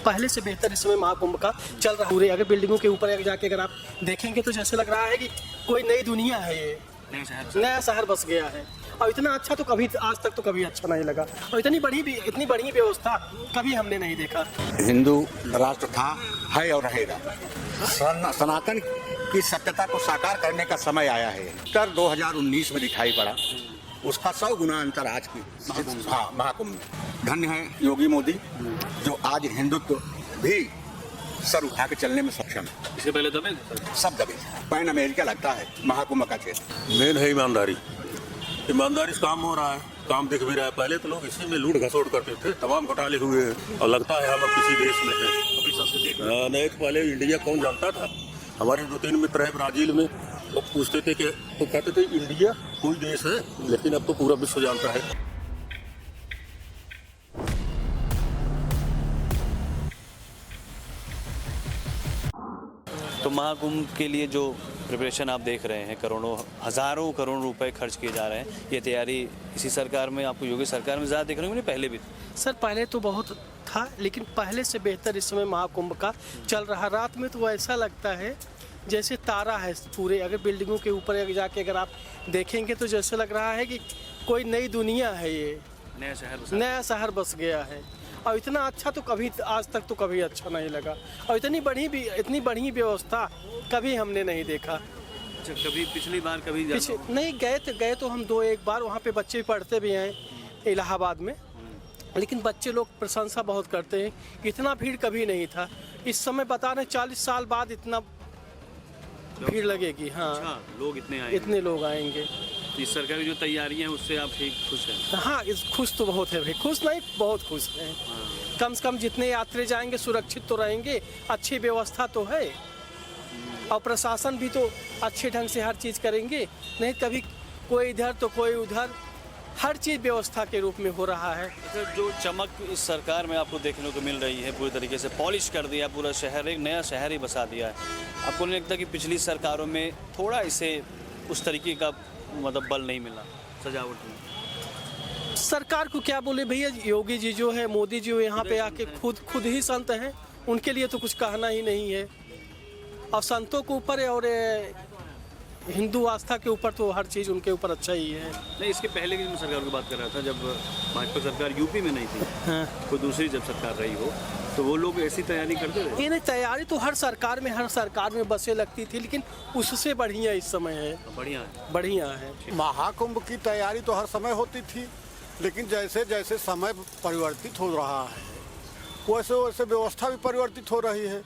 पहले से बेहतर इस समय महाकुंभ का चल रहा है। पूरे अगर बिल्डिंगों के ऊपर जाके अगर आप देखेंगे तो जैसे लग रहा है कि कोई नई दुनिया है, ये नया शहर बस गया है। और इतना अच्छा तो कभी आज तक तो कभी अच्छा नहीं लगा, और इतनी बड़ी व्यवस्था कभी हमने नहीं देखा। हिंदू राष्ट्र था, है और रहेगा। सनातन की सत्यता को साकार करने का समय आया है। उत्तर 2019 में दिखाई पड़ा, उसका 100 गुना अंतर आज की महाकुंभ में। धन्य है योगी मोदी जो आज हिंदुत्व भी सर उठा के चलने में सक्षम है। इससे पहले दबे सब दबे, पैन अमेरिका लगता है महाकुंभ का क्षेत्र। मेन है ईमानदारी से काम हो रहा है, काम दिख भी रहा है। पहले तो लोग इसी में लूट घसोट करते थे, तमाम घोटाले हुए हैं और लगता है हम अब किसी देश में हैं। नहीं तो पहले इंडिया कौन जानता था। हमारे 2-3 मित्र हैं ब्राजील में, वो पूछते थे कि तो कहते थे इंडिया कोई देश है, लेकिन अब तो पूरा विश्व जानता है। तो महाकुंभ के लिए जो प्रिपरेशन आप देख रहे हैं, हज़ारों करोड़ रुपए खर्च किए जा रहे हैं, ये तैयारी इसी सरकार में, आपको योगी सरकार में ज़्यादा देख रहे होंगे, पहले भी सर पहले तो बहुत था, लेकिन पहले से बेहतर इस समय महाकुंभ का चल रहा। रात में तो ऐसा लगता है जैसे तारा है पूरे, अगर बिल्डिंगों के ऊपर जाके अगर आप देखेंगे तो जैसे लग रहा है कि कोई नई दुनिया है, ये नया शहर बस गया है। और इतना अच्छा तो कभी आज तक तो कभी अच्छा नहीं लगा, और इतनी बड़ी व्यवस्था कभी हमने नहीं देखा। अच्छा, कभी पिछली बार कभी नहीं गए तो हम 2-1 बार वहाँ पे बच्चे पढ़ते भी हैं इलाहाबाद में, लेकिन बच्चे लोग प्रशंसा बहुत करते हैं। इतना भीड़ कभी नहीं था। इस समय बता रहे 40 साल बाद इतना भीड़ लगेगी। हाँ अच्छा, लोग इतने लोग आएंगे। इस सरकार की जो तैयारियां हैं उससे आप ठीक खुश हैं? हाँ खुश तो बहुत है भाई, खुश नहीं बहुत खुश हैं। कम से कम जितने यात्री जाएंगे सुरक्षित तो रहेंगे, अच्छी व्यवस्था तो है, और प्रशासन भी तो अच्छे ढंग से हर चीज़ करेंगे। नहीं कभी कोई इधर तो कोई उधर, हर चीज़ व्यवस्था के रूप में हो रहा है। जो चमक इस सरकार में आपको देखने को मिल रही है, पूरी तरीके से पॉलिश कर दिया पूरा शहर, एक नया शहर ही बसा दिया है। आपको नहीं लगता कि पिछली सरकारों में थोड़ा इसे उस तरीके का मतलब बल नहीं मिला सजावट में? सरकार को क्या बोले भैया, योगी जी जो है, मोदी जी यहाँ पे आके खुद ही संत हैं, उनके लिए तो कुछ कहना ही नहीं है। और संतों के ऊपर और हिंदू आस्था के ऊपर तो हर चीज़ उनके ऊपर अच्छा ही है। नहीं, इसके पहले की मैं सरकार की बात कर रहा था, जब भाजपा सरकार यूपी में नहीं थी, हाँ। कोई दूसरी जब सरकार रही हो तो वो लोग ऐसी तैयारी करते थे? ये नहीं, तैयारी तो हर सरकार में बसें लगती थी, लेकिन उससे बढ़िया इस समय है। बढ़िया है। महाकुंभ की तैयारी तो हर समय होती थी, लेकिन जैसे जैसे समय परिवर्तित हो रहा है वैसे वैसे व्यवस्था भी परिवर्तित हो रही है।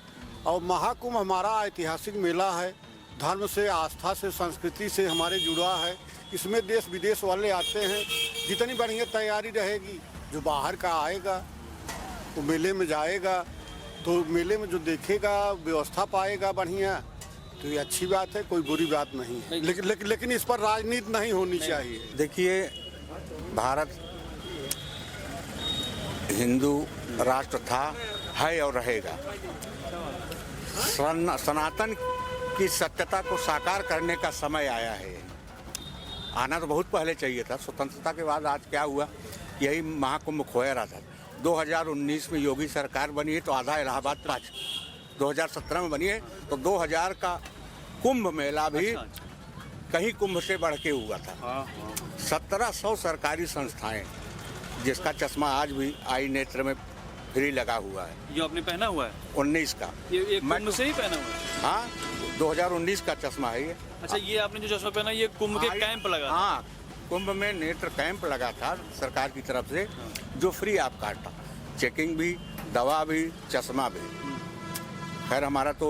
और महाकुंभ हमारा ऐतिहासिक मेला है, धर्म से, आस्था से, संस्कृति से हमारे जुड़ा है। इसमें देश विदेश वाले आते हैं। जितनी बढ़िया तैयारी रहेगी, जो बाहर का आएगा वो मेले में जाएगा, तो मेले में जो देखेगा व्यवस्था पाएगा बढ़िया, तो ये अच्छी बात है, कोई बुरी बात नहीं है। लेकिन इस पर राजनीति नहीं होनी चाहिए। देखिए, भारत हिंदू राष्ट्र था, है और रहेगा। सनातन की सत्यता को साकार करने का समय आया है। आना तो बहुत पहले चाहिए था, स्वतंत्रता के बाद। आज क्या हुआ, यही महाकुंभ खोया रहा था। 2019 में योगी सरकार बनी है तो आधा इलाहाबाद 2017 में बनी है तो 2000 का कुंभ मेला भी कहीं कुंभ से बढ़ के हुआ था। 1700 सरकारी संस्थाएं, जिसका चश्मा आज भी आई नेत्र में फ्री लगा हुआ है। जो आपने पहना हुआ है 19 का, ये कुंभ से ही पहना हुआ है? हाँ, 2019 का चश्मा है ये। अच्छा, ये आपने जो चश्मा पहना, ये कुंभ के कैंप लगा? हाँ, कुंभ में नेत्र कैंप लगा था सरकार की तरफ से, जो फ्री आप काटा, चेकिंग भी, दवा भी, चश्मा भी। खैर हमारा तो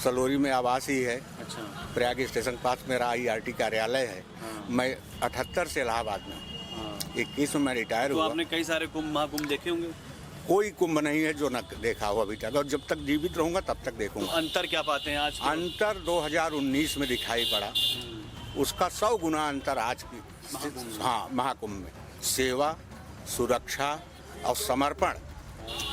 सलोरी में आवास ही है। अच्छा। प्रयाग स्टेशन पास मेरा IRT कार्यालय है। मैं 78 से इलाहाबाद में, 21 में मैं रिटायर हुआ। आपने कई सारे कुंभ महाकुंभ देखे होंगे? कोई कुंभ नहीं है जो न देखा हो अभी तक, और जब तक जीवित रहूंगा तब तक देखूंगा। तो अंतर क्या पाते हैं आज? अंतर 2019 में दिखाई पड़ा, उसका 100 गुना अंतर आज की महाकुंभ में। सेवा, सुरक्षा और समर्पण,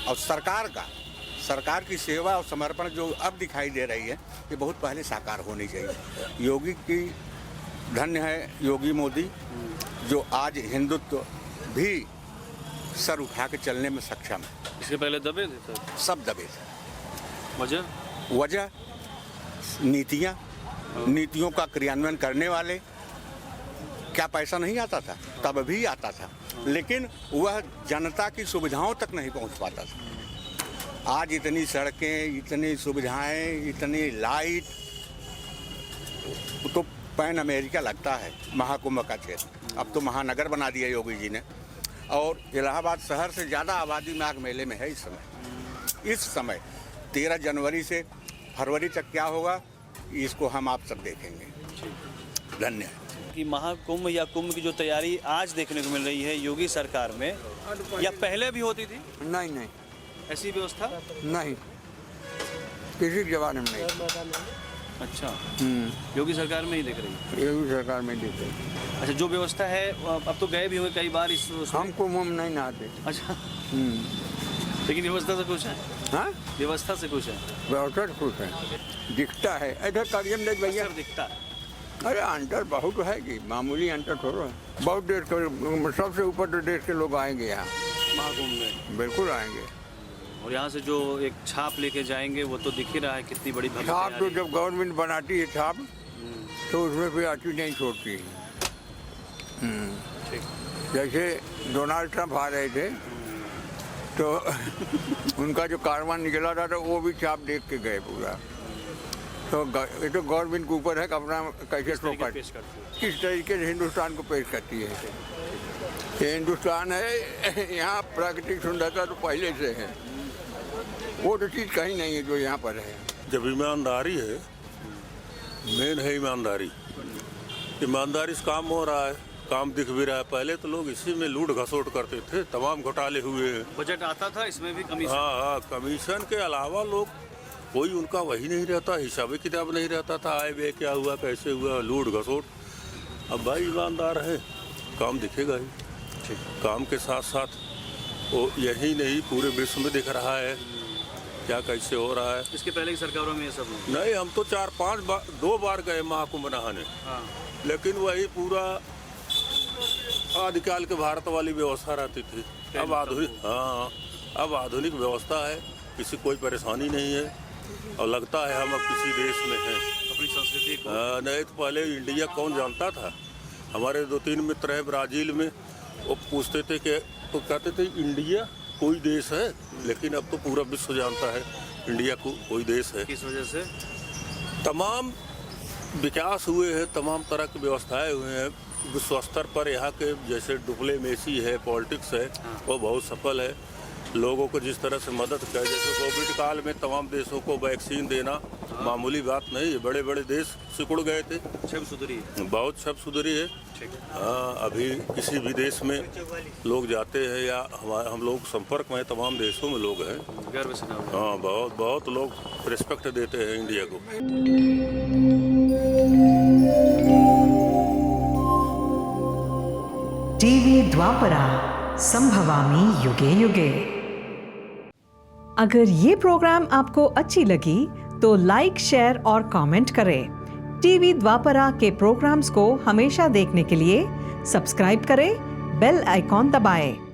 और सरकार की सेवा और समर्पण जो अब दिखाई दे रही है, ये बहुत पहले साकार होनी चाहिए। योगी की धन्य है योगी मोदी जो आज हिंदुत्व भी सर उठा के चलने में सक्षम है। इसके पहले दबे थे सर? सब दबे थे। वजह नीतियों का क्रियान्वयन करने वाले। क्या पैसा नहीं आता था? तब भी आता था, लेकिन वह जनता की सुविधाओं तक नहीं पहुंच पाता था। आज इतनी सड़कें, इतनी सुविधाएं, इतनी लाइट, तो पैन अमेरिका लगता है महाकुंभ का क्षेत्र। अब तो महानगर बना दिया योगी जी ने, और इलाहाबाद शहर से ज़्यादा आबादी माघ मेले में है इस समय 13 जनवरी से फरवरी तक क्या होगा, इसको हम आप सब देखेंगे। धन्यवाद। कि महाकुंभ या कुंभ की जो तैयारी आज देखने को मिल रही है योगी सरकार में, या पहले भी होती थी? नहीं, ऐसी व्यवस्था नहीं, किसी के जमाने में नहीं। अच्छा, योगी सरकार में ही दिख रही है? योगी सरकार में दिख रही। अच्छा, जो व्यवस्था है, अब तो गए भी होंगे कई बार इस उसमें। हम कुंभ में नहीं नहाते। अच्छा, लेकिन व्यवस्था से कुछ है? हाँ, व्यवस्था से कुछ है? व्यवस्था से कुछ है, दिखता है। इधर करियम देख भैया, दिखता है। अरे अंतर बहुत है कि मामूली अंतर थोड़ा है। बहुत देश के, सबसे ऊपर तो देश के लोग आएंगे यहाँ महाकुंभ में। बिल्कुल आएंगे। और यहाँ से जो एक छाप लेके जाएंगे वो तो दिख ही रहा है कितनी बड़ी भव्य छाप तो तैयारी। जब गवर्नमेंट बनाती है छाप, तो उसमें भी अति नहीं छोड़ती है। ठीक। जैसे डोनाल्ड ट्रंप आ रहे थे, तो उनका जो कारवां निकला था तो वो भी छाप देख के गए पूरा। तो ये तो गवर्नमेंट के ऊपर है कि अपना कैसे शो कर, किस तरीके से हिंदुस्तान को पेश करती है। ये हिंदुस्तान है, यहाँ प्राकृतिक सुंदरता तो पहले से है, वो तो चीज़ कहीं नहीं है जो यहाँ पर है। जब ईमानदारी है, मेन है ईमानदारी। ईमानदारी से काम हो रहा है, काम दिख भी रहा है। पहले तो लोग इसी में लूट घसोट करते थे, तमाम घोटाले हुए। बजट आता था, इसमें भी कमीशन। हाँ, कमीशन के अलावा लोग कोई उनका वही नहीं रहता, हिसाब किताब नहीं रहता था, आए वे क्या हुआ, कैसे हुआ, लूट घसोट। अब भाई ईमानदार है, काम दिखेगा ही। काम के साथ साथ वो यही नहीं पूरे विश्व में दिख रहा है क्या कैसे हो रहा है। इसके पहले की सरकारों में ये सब नहीं, हम तो 4-5 बार, 2 बार गए महाकुंभ नहाने। हाँ। लेकिन वही पूरा आदिकाल के भारत वाली व्यवस्था रहती थी। अब आधुनिक, हाँ, अब आधुनिक व्यवस्था है, किसी कोई परेशानी नहीं है, और लगता है हम अब किसी देश में हैं, अपनी संस्कृति को। नहीं तो पहले इंडिया कौन जानता था। हमारे 2-3 मित्र हैं ब्राज़ील में, वो पूछते थे कि, तो कहते थे इंडिया कोई देश है, लेकिन अब तो पूरा विश्व जानता है इंडिया को कोई देश है। किस वजह से? तमाम विकास हुए हैं, तमाम तरह की व्यवस्थाएं हुए हैं विश्व स्तर पर। यहाँ के जैसे डिप्लोमेसी है, पॉलिटिक्स है, वो बहुत सफल है। लोगों को जिस तरह से मदद कर, जैसे कोविड काल में तमाम देशों को वैक्सीन देना मामूली बात नहीं है। बड़े बड़े देश सिकुड़ गए थे, छब सुधरी है, बहुत छब सुधरी है। हाँ, अभी किसी भी देश में लोग जाते हैं या हम लोग संपर्क में तमाम देशों में लोग हैं, गर्व से नाम। हाँ, बहुत बहुत लोग रिस्पेक्ट देते हैं इंडिया को। टीवी द्वापरा, संभवामि युगे युगे। अगर ये प्रोग्राम आपको अच्छी लगी तो लाइक, शेयर और कमेंट करें। टीवी द्वापरा के प्रोग्राम्स को हमेशा देखने के लिए सब्सक्राइब करें, बेल आइकॉन दबाएं।